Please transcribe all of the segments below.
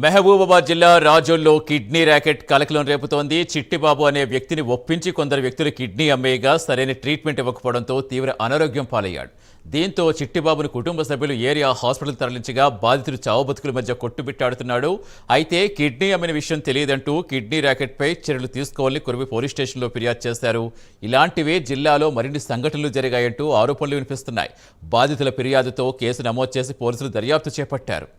మహబూబాబాద్ జిల్లా రాజోల్లో kidney racket కలకలం రేపుతోంది. చిట్టిబాబు అనే వ్యక్తిని ఒప్పించి కొందరు వ్యక్తులు కిడ్నీ అమ్మేయగా సరైన ట్రీట్మెంట్ ఇవ్వకపోవడంతో తీవ్ర అనారోగ్యం పాలయ్యాడు. దీంతో చిట్టిబాబును కుటుంబ సభ్యులు ఏరియా హాస్పిటల్ తరలించగా బాధితుడు చావుబతుకుల మధ్య కొట్టుబిట్టాడుతున్నాడు. అయితే కిడ్నీ అమ్మిన విషయం తెలియదంటూ కిడ్నీ ర్యాకెట్పై చర్యలు తీసుకోవాలని కురువి పోలీస్ స్టేషన్లో ఫిర్యాదు చేశారు. ఇలాంటివే జిల్లాలో మరిన్ని సంఘటనలు జరిగాయంటూ ఆరోపణలు వినిపిస్తున్నాయి. బాధితుల ఫిర్యాదుతో కేసు నమోదు చేసి పోలీసులు దర్యాప్తు చేపట్టారు.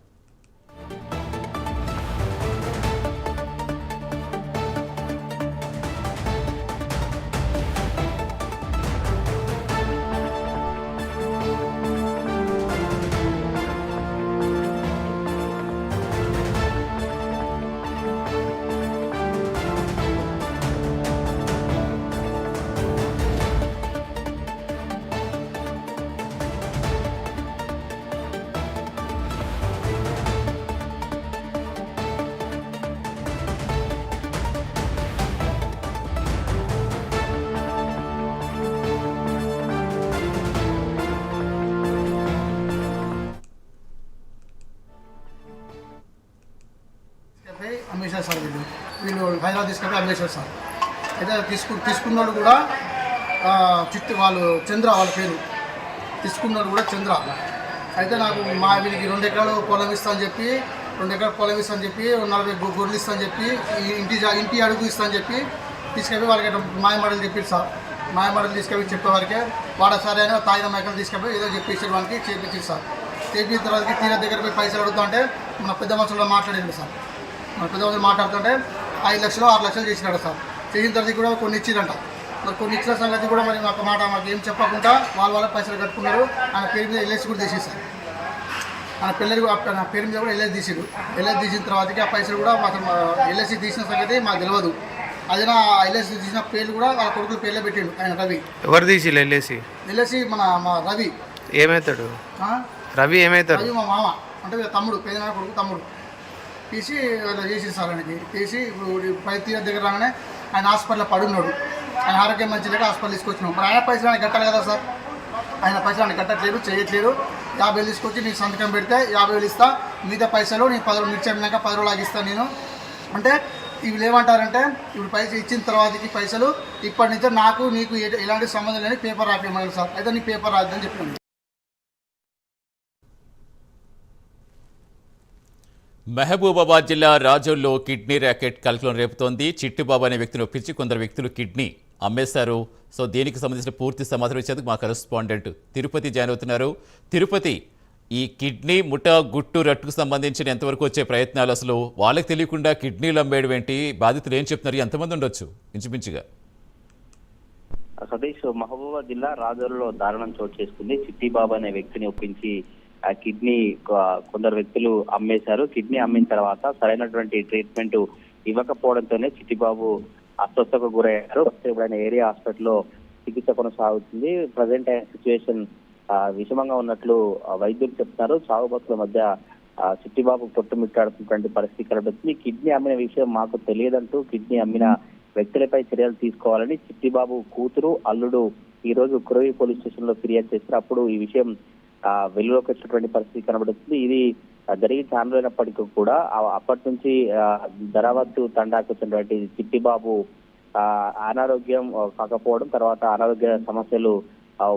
అమ్మేశారు సార్. వీళ్ళు హైదరాబాద్ తీసుకెళ్ళి అమ్మేశారు సార్. అయితే తీసుకున్నోడు కూడా వాళ్ళు చంద్ర, వాళ్ళ పేరు తీసుకున్నోడు కూడా చంద్ర. అయితే నాకు వీళ్ళకి 2 ఎకరాలు పొలం ఇస్తా అని చెప్పి 2 ఎకరాలు పొలం ఇస్తా అని చెప్పి 40 గొర్రెలు ఇస్తా అని చెప్పి ఇంటి అడుగు ఇస్తా అని చెప్పి తీసుకెళ్ళి వాళ్ళకి మాయమాటలు చెప్పారు సార్. మాయమాటలు తీసుకెళ్ళి చెప్పేవారికే వాడ సరే అయినా తాయిన మేకలు తీసుకెళ్ళి ఏదో చెప్పేసి వానికి చేపించారు సార్. చేపించిన తర్వాత తీర దగ్గర పోయి పైసలు అడుగుతా అంటే మన పెద్ద మనుషుల్లో మాట్లాడింది సార్. మన పెద్దవాళ్ళు మాట్లాడుతుంటే 5 లక్షలు 6 లక్షలు చేసినాడు సార్. చేసిన తర్వాత కూడా కొన్ని ఇచ్చిరంట. మరి కొన్ని ఇచ్చిన సంగతి కూడా మరి మాకు ఏం చెప్పకుండా వాళ్ళ పైసలు కట్టుకున్నారు. ఆయన పేరు మీద ఎల్ఐసి కూడా తీసేసారు. ఆయన నా పేరు మీద కూడా ఎల్ఐసి తీసాడు. ఎల్ఐసి తీసిన తర్వాతకి ఆ పైసలు కూడా మాకు ఎల్ఐసి తీసిన సంగతి మాకు తెలియదు. అది నా ఎల్ఐసి తీసిన పేర్లు కూడా వాళ్ళ కొడుకుల పేర్లే పెట్టిండు. ఆయన రవి. ఎవరు తీసి ఎల్ఐసి మా రవి. ఏమవుతాడు రవి? ఏమవుతాడు? రవి మా మామ, అంటే తమ్ముడు, పేదనాన్న కొడుకు తమ్ముడు. తీసి ఇలా చేసి సార్ ఆయనకి తీసి ఇప్పుడు 5 తీర దగ్గర రాగానే ఆయన హాస్పిటల్లో పడున్నాడు. ఆయన ఆరోగ్యం మంచి లేక హాస్పిటల్ తీసుకొచ్చినాం. మరి ఆయన పైసలు ఆయన కట్టాలి కదా సార్. ఆయన పైసలు ఆయన కట్టట్లేదు, చేయట్లేదు. 50,000 తీసుకొచ్చి నీకు సంతకం పెడితే 50,000 ఇస్తా, మిగతా పైసలు నేను 10 రోజులు మిర్చాక 10 రోజులు ఆగిస్తాను నేను అంటే. వీళ్ళు ఏమంటారంటే ఇప్పుడు పైసలు ఇచ్చిన తర్వాతకి పైసలు ఇప్పటి నుంచే నాకు నీకు ఎలాంటి సంబంధం లేని పేపర్ రాపిమ్మన్నారు సార్. అయితే నీ పేపర్ రాద్దని చెప్పినాను. మహబూబాబాద్ జిల్లా రాజోల్లో కిడ్నీ ర్యాకెట్ కలకలం రేపుతోంది. చిట్టిబాబు అనే వ్యక్తిని ఒప్పించి కొందరు వ్యక్తులు కిడ్నీ అమ్మేశారు. సో దీనికి సంబంధించిన పూర్తి సమాచారం ఇచ్చేందుకు మా కరెస్పాండెంట్ తిరుపతి జాయిన్ అవుతున్నారు. తిరుపతి, ఈ కిడ్నీ ముఠా గుట్టు రట్టుకు సంబంధించిన ఎంతవరకు వచ్చే ప్రయత్నాలు, అసలు వాళ్ళకి తెలియకుండా కిడ్నీలు అమ్మేయడం ఏంటి, బాధితులు ఏం చెప్తున్నారు, ఎంతమంది ఉండొచ్చు ఇంచుమించుగా? సతీష్, మహబూబాబాద్ జిల్లా రాజోల్లో దారుణం చోటు చేసుకుంది. చిట్టిబాబు అనే వ్యక్తిని ఒప్పించి కిడ్నీ కొందరు వ్యక్తులు అమ్మేశారు. కిడ్నీ అమ్మిన తర్వాత సరైనటువంటి ట్రీట్మెంట్ ఇవ్వకపోవడంతోనే చిట్టిబాబు అస్వస్థకు గురయ్యారు. ఇప్పుడు ఆయన ఏరియా హాస్పిటల్లో చికిత్స కొనసాగుతుంది. ప్రజెంట్ ఆయన సిచ్యువేషన్ విషమంగా ఉన్నట్లు వైద్యులు చెప్తున్నారు. చావు బతుకుల మధ్య చిట్టిబాబు కొట్టుమిట్టాడుతున్నటువంటి పరిస్థితి కనబడుతుంది. కిడ్నీ అమ్మిన విషయం మాకు తెలియదంటూ కిడ్నీ అమ్మిన వ్యక్తులపై చర్యలు తీసుకోవాలని చిట్టిబాబు కూతురు, అల్లుడు ఈ రోజు కురవి పోలీస్ స్టేషన్ లో ఫిర్యాదు చేశారు. అప్పుడు ఈ విషయం వెలుగులోకి వచ్చినటువంటి పరిస్థితి కనబడుతుంది. ఇది జరిగి చాలైనప్పటికీ కూడా అప్పటి నుంచి ధరావత్తు తండాకు వచ్చినటువంటి చిట్టిబాబు అనారోగ్యం కాకపోవడం, తర్వాత అనారోగ్య సమస్యలు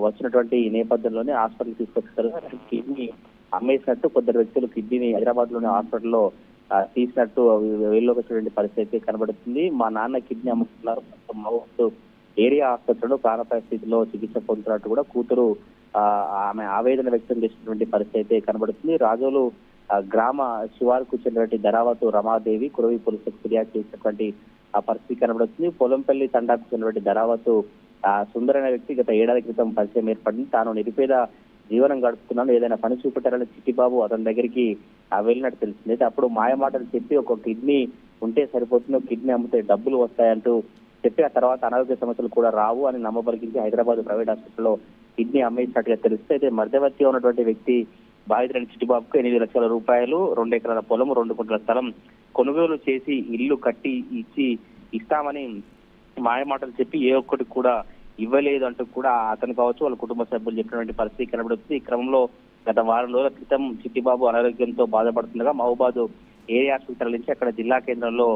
వచ్చినటువంటి నేపథ్యంలోనే హాస్పిటల్ తీసుకొచ్చారు. కిడ్నీ అమ్మేసినట్టు కొందరు వ్యక్తులు కిడ్నీని హైదరాబాద్ లోని హాస్పిటల్లో తీసినట్టు వెలుగులోకి వచ్చినటువంటి పరిస్థితి కనబడుతుంది. మా నాన్న కిడ్నీ అమ్ముతున్నారు, ఏరియా ఆసుపత్రిలో ప్రాణాపాయ స్థితిలో చికిత్స పొందుతున్నట్టు కూడా కూతురు ఆమె ఆవేదన వ్యక్తం చేసినటువంటి పరిస్థితి కనబడుతుంది. రాజోలు గ్రామ శివారుకు చెందినటువంటి ధరావతు రమాదేవి కురవి పోలీసులకు ఫిర్యాదు చేసినటువంటి పరిస్థితి కనబడుతుంది. పొలంపల్లి తండాకు చెందినటువంటి ధరావతు సుందరైన వ్యక్తి గత 7 ఏళ్ల క్రితం పరిచయం ఏర్పడింది. తాను నిరుపేద జీవనం గడుపుతున్నాను, ఏదైనా పని చూపెట్టారని చిట్టిబాబు అతని దగ్గరికి వెళ్ళినట్టు తెలిసింది. అయితే అప్పుడు మాయమాటలు చెప్పి ఒక కిడ్నీ ఉంటే సరిపోతుంది, కిడ్నీ అమ్మితే డబ్బులు వస్తాయంటూ చెప్పి ఆ తర్వాత అనారోగ్య సమస్యలు కూడా రావు అని నమ్మబలికించి హైదరాబాద్ ప్రైవేట్ హాస్పిటల్లో కిడ్నీ అమ్మేసినట్టుగా తెలిస్తే, అయితే మధ్యవర్తిగా ఉన్నటువంటి వ్యక్తి బాధితుడైన చిట్టిబాబుకు 8 లక్షల రూపాయలు, 2 ఎకరాల పొలం, 2 గుంటల స్థలం కొనుగోలు చేసి ఇల్లు కట్టి ఇస్తామని మాయమాటలు చెప్పి ఏ ఒక్కటి కూడా ఇవ్వలేదు అంటూ కూడా అతను కావచ్చు వాళ్ళ కుటుంబ సభ్యులు చెప్పినటువంటి పరిస్థితి కనబడుతుంది. ఈ క్రమంలో గత వారం రోజుల క్రితం చిట్టిబాబు అనారోగ్యంతో బాధపడుతుండగా మహబూబాద్ ఏరియా హాస్పిటల్ తరలించి అక్కడ జిల్లా కేంద్రంలో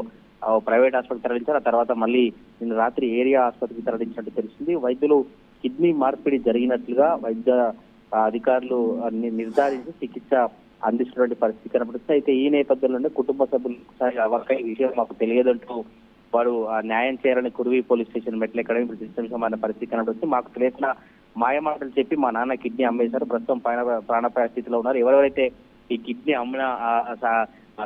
ప్రైవేట్ హాస్పిటల్ తరలించారు. ఆ తర్వాత మళ్ళీ నిన్న రాత్రి ఏరియా ఆసుపత్రికి తరలించినట్టు తెలిసింది. వైద్యులు కిడ్నీ మార్పిడి జరిగినట్లుగా వైద్య అధికారులు నిర్ధారించి చికిత్స అందిస్తున్నటువంటి పరిస్థితి కనబడుతుంది. అయితే ఈ నేపథ్యంలోనే కుటుంబ సభ్యులు ఒకసారి అవకాశం ఈ విషయం మాకు తెలియదంటూ వారు న్యాయం చేయాలని కురువి పోలీస్ స్టేషన్ మెట్లు ఎక్కడం ఇప్పుడు సిస్టమ్ పరిస్థితి కనబడుతుంది. మాకు తెలిసిన మాయమాటలు చెప్పి మా నాన్న కిడ్నీ అమ్మేశారు, ప్రస్తుతం ప్రాణాపాయ స్థితిలో ఉన్నారు. ఎవరెవరైతే ఈ కిడ్నీ అమ్మిన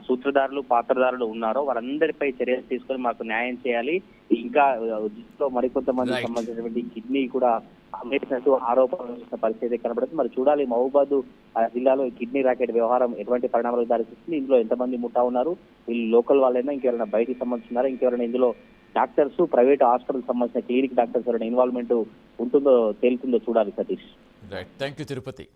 సూత్రధారులు పాత్రధారులు ఉన్నారో వారందరిపై చర్యలు తీసుకొని మాకు న్యాయం చేయాలి. ఇంకా జిల్లాలో మరికొంతమందికి సంబంధించినటువంటి కిడ్నీ కూడా అమ్మేసినట్టు ఆరోపణలు చేసిన పరిస్థితి కనబడుతుంది. మరి చూడాలి మహబూబాద్ జిల్లాలో ఈ కిడ్నీ ర్యాకెట్ వ్యవహారం ఎటువంటి పరిణామాలకు దారితీస్తుంది, ఇందులో ఎంతమంది ముఠా ఉన్నారు, వీళ్ళు లోకల్ వాళ్ళైనా ఇంకెవరైనా బయటికి సంబంధించినారా, ఇంకెవరైనా ఇందులో డాక్టర్స్ ప్రైవేట్ హాస్పిటల్ సంబంధించిన క్లినిక్ డాక్టర్స్ ఎవరైనా ఇన్వాల్వ్మెంట్ ఉంటుందో తేలుతుందో చూడాలి. Satish. Right, thank you Tirupati.